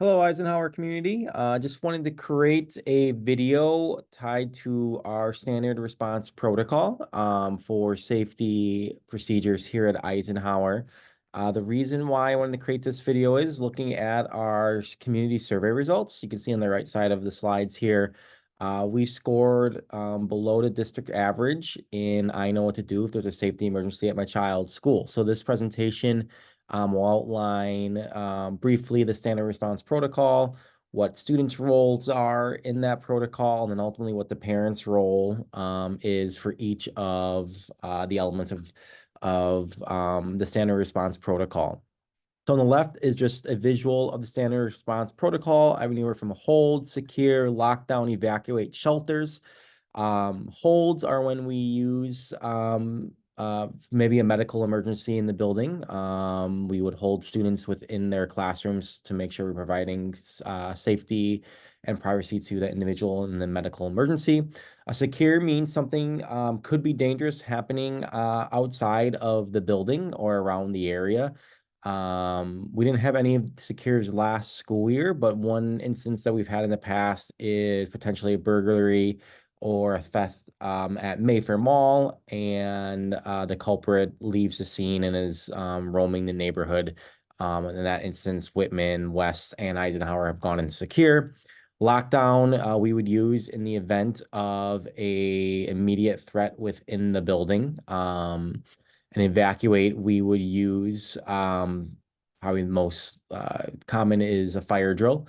Hello, Eisenhower community. Just wanted to create a video tied to our standard response protocol for safety procedures here at Eisenhower. The reason why I wanted to create this video is looking at our community survey results. You can see on the right side of the slides here, we scored below the district average in I know what to do if there's a safety emergency at my child's school. So this presentation we'll outline briefly the standard response protocol, what students' roles are in that protocol, and then ultimately what the parents' role is for each of the elements of the standard response protocol. So on the left is just a visual of the standard response protocol. I have anywhere from hold, secure, lockdown, evacuate, shelters. Holds are when we use maybe a medical emergency in the building. We would hold students within their classrooms to make sure we're providing safety and privacy to the individual in the medical emergency. A secure means something could be dangerous happening outside of the building or around the area. We didn't have any of secures last school year, but one instance that we've had in the past is potentially a burglary or a theft at Mayfair Mall, and the culprit leaves the scene and is roaming the neighborhood. And in that instance, Whitman, West, and Eisenhower have gone into secure. Lockdown, we would use in the event of a immediate threat within the building. And evacuate, we would use probably the most common is a fire drill.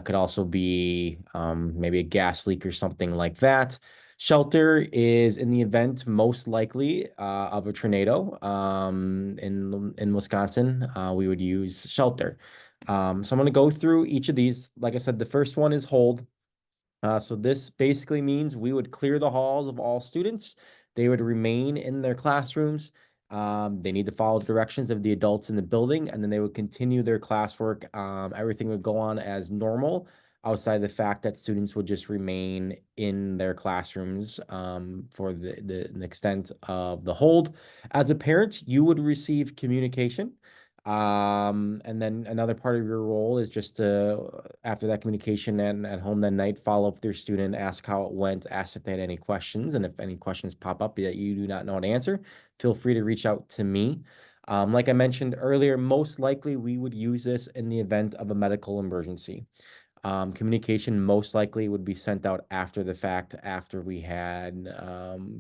Could also be maybe a gas leak or something like that. Shelter is in the event most likely of a tornado in Wisconsin. We would use shelter. So I'm going to go through each of these. Like I said, the first one is hold. So this basically means we would clear the halls of all students. They would remain in their classrooms. They need to follow the directions of the adults in the building, and then they would continue their classwork. Everything would go on as normal, outside the fact that students would just remain in their classrooms for the extent of the hold. As a parent, you would receive communication. And then another part of your role is just to, after that communication and at home that night, follow up with your student, ask how it went, ask if they had any questions. And if any questions pop up that you do not know how to answer, feel free to reach out to me. Like I mentioned earlier, most likely we would use this in the event of a medical emergency. Communication most likely would be sent out after the fact, after we had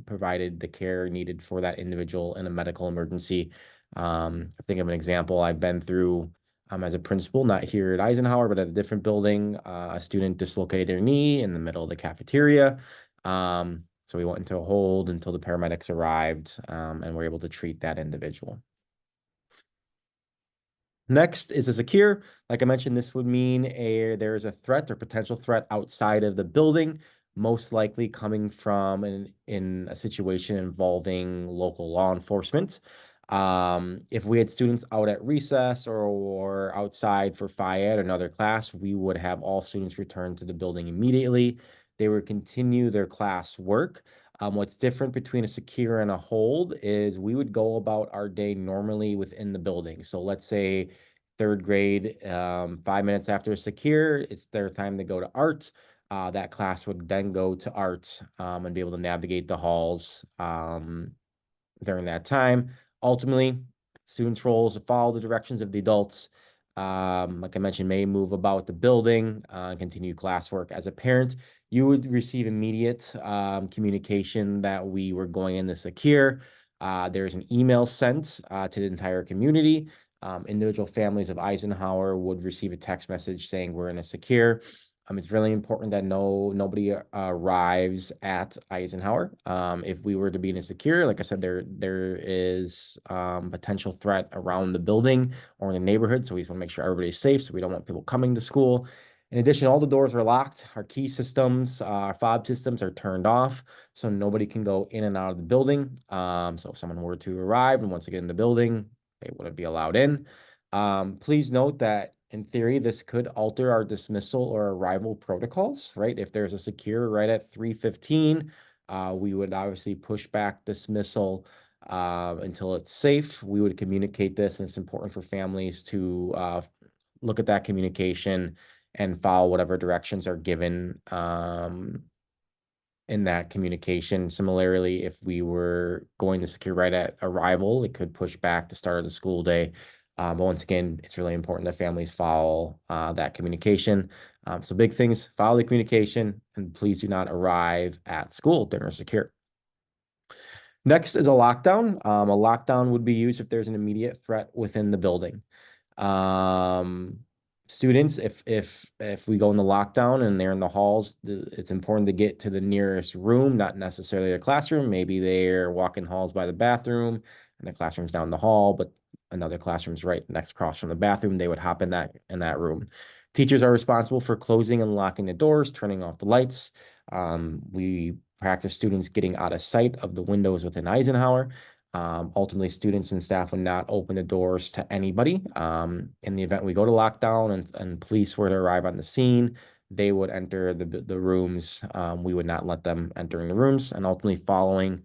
provided the care needed for that individual in a medical emergency. I think of an example I've been through as a principal, not here at Eisenhower, but at a different building. A student dislocated their knee in the middle of the cafeteria. So we went into a hold until the paramedics arrived and were able to treat that individual. Next is a secure. Like I mentioned, this would mean there is a threat or potential threat outside of the building, most likely coming from in a situation involving local law enforcement. If we had students out at recess or outside for FIAD or another class, we would have all students return to the building immediately. They would continue their class work. What's different between a secure and a hold is we would go about our day normally within the building. So let's say third grade, 5 minutes after secure, it's their time to go to art. That class would then go to art and be able to navigate the halls during that time. Ultimately, students' roles to follow the directions of the adults. Like I mentioned, may move about the building, continue classwork. As a parent, you would receive immediate communication that we were going in the secure. There's an email sent to the entire community. Individual families of Eisenhower would receive a text message saying we're in a secure. It's really important that nobody arrives at Eisenhower. If we were to be insecure, like I said, there is potential threat around the building or in the neighborhood, so we just want to make sure everybody's safe. So we don't want people coming to school. In addition, all the doors are locked. Our key systems, our fob systems are turned off, so nobody can go in and out of the building. So if someone were to arrive and wants to get in the building, they wouldn't be allowed in. Please note that in theory, this could alter our dismissal or arrival protocols, right? If there's a secure right at 3:15, we would obviously push back dismissal until it's safe. We would communicate this, and it's important for families to look at that communication and follow whatever directions are given in that communication. Similarly, if we were going to secure right at arrival, it could push back the start of the school day. But once again, it's really important that families follow that communication. So big things, follow the communication, and please do not arrive at school during secure. Next is a lockdown. A lockdown would be used if there's an immediate threat within the building. Um, Students, if we go into lockdown and they're in the halls, it's important to get to the nearest room, not necessarily a classroom. Maybe they're walking halls by the bathroom and the classroom's down the hall, but another classroom's right next across from the bathroom. They would hop in that room. Teachers are responsible for closing and locking the doors, turning off the lights. We practice students getting out of sight of the windows within Eisenhower. Ultimately, students and staff would not open the doors to anybody. In the event we go to lockdown and police were to arrive on the scene, they would enter the rooms. We would not let them entering the rooms, and ultimately following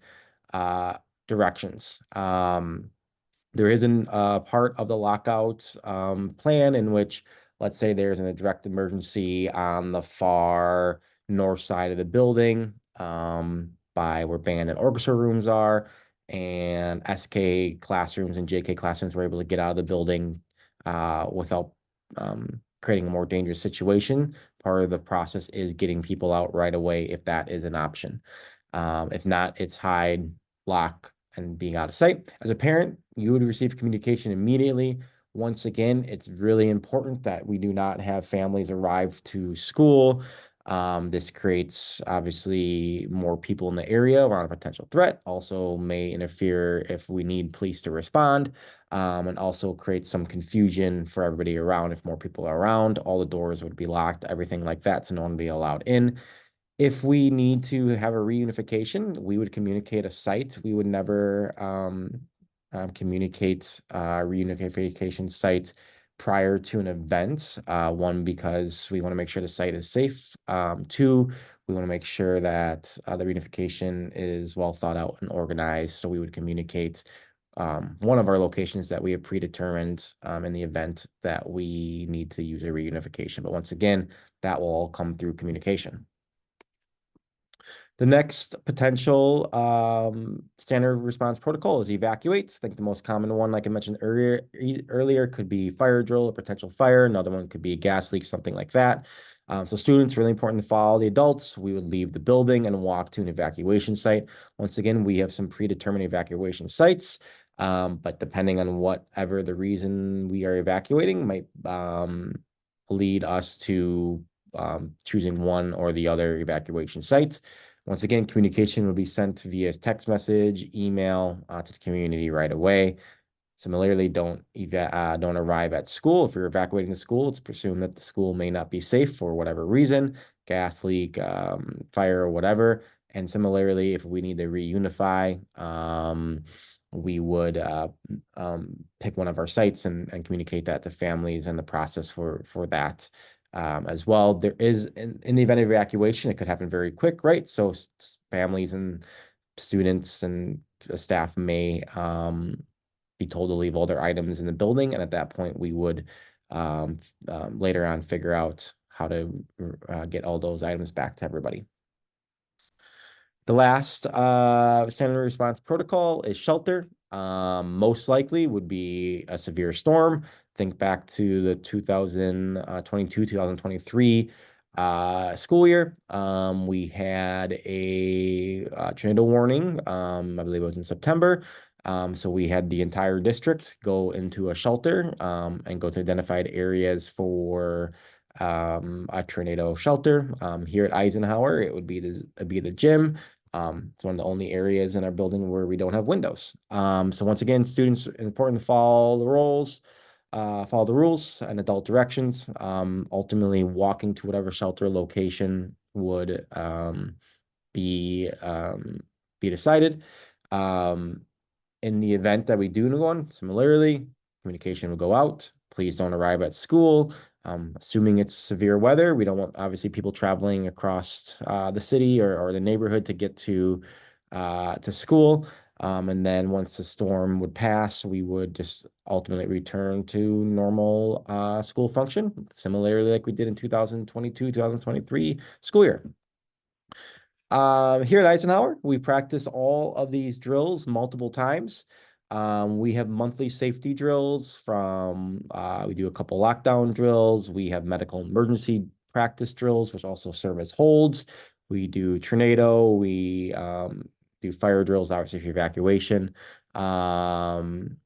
directions. There isn't a part of the lockout plan in which, let's say, there's a direct emergency on the far north side of the building by where band and orchestra rooms are, and SK classrooms and JK classrooms were able to get out of the building without creating a more dangerous situation. Part of the process is getting people out right away if that is an option. If not, it's hide, lock, and being out of sight. As a parent, you would receive communication immediately. Once again, it's really important that we do not have families arrive to school. This creates obviously more people in the area around a potential threat, also may interfere if we need police to respond, and also creates some confusion for everybody around. If more people are around, all the doors would be locked, everything like that, so no one would be allowed in. If we need to have a reunification, we would communicate a site. We would never communicate reunification site prior to an event. One, because we want to make sure the site is safe. Two, we want to make sure that the reunification is well thought out and organized. So we would communicate one of our locations that we have predetermined in the event that we need to use a reunification. But once again, that will all come through communication. The next potential standard response protocol is evacuates. I think the most common one, like I mentioned earlier, could be fire drill, a potential fire. Another one could be a gas leak, something like that. So students, really important to follow the adults. We would leave the building and walk to an evacuation site. Once again, we have some predetermined evacuation sites, but depending on whatever the reason we are evacuating might lead us to choosing one or the other evacuation site. Once again, communication will be sent via text message, email to the community right away. Similarly, don't arrive at school. If you're evacuating the school, it's presumed that the school may not be safe for whatever reason, gas leak, fire, or whatever. And similarly, if we need to reunify, we would pick one of our sites and communicate that to families and the process for that. As well, there is in the event of evacuation, it could happen very quick, right? So families and students and staff may be told to leave all their items in the building, and at that point, we would later on figure out how to get all those items back to everybody. The last standard response protocol is shelter. Most likely would be a severe storm. Think back to the 2022-2023 school year. We had a tornado warning. I believe it was in September. So we had the entire district go into a shelter and go to identified areas for a tornado shelter. Here at Eisenhower, it would be the gym. It's one of the only areas in our building where we don't have windows. So once again, students, important to follow the rules and adult directions. Ultimately, walking to whatever shelter location would be decided. In the event that we do go on, similarly, communication will go out. Please don't arrive at school. Assuming it's severe weather, we don't want obviously people traveling across the city or the neighborhood to get to school. And then once the storm would pass, we would just ultimately return to normal school function, similarly like we did in 2022, 2023 school year. Here at Eisenhower, we practice all of these drills multiple times. We have monthly safety drills from, we do a couple lockdown drills. We have medical emergency practice drills, which also serve as holds. We do tornado. We do fire drills, obviously for evacuation. Um,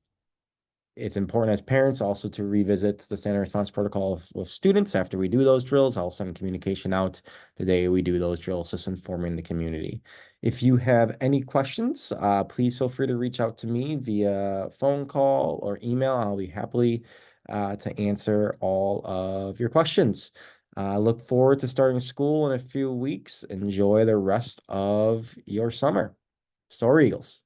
it's important as parents also to revisit the standard response protocol with students after we do those drills. I'll send communication out the day we do those drills, just informing the community. If you have any questions, please feel free to reach out to me via phone call or email. I'll be happily to answer all of your questions. Look forward to starting school in a few weeks. Enjoy the rest of your summer. Soar Eagles.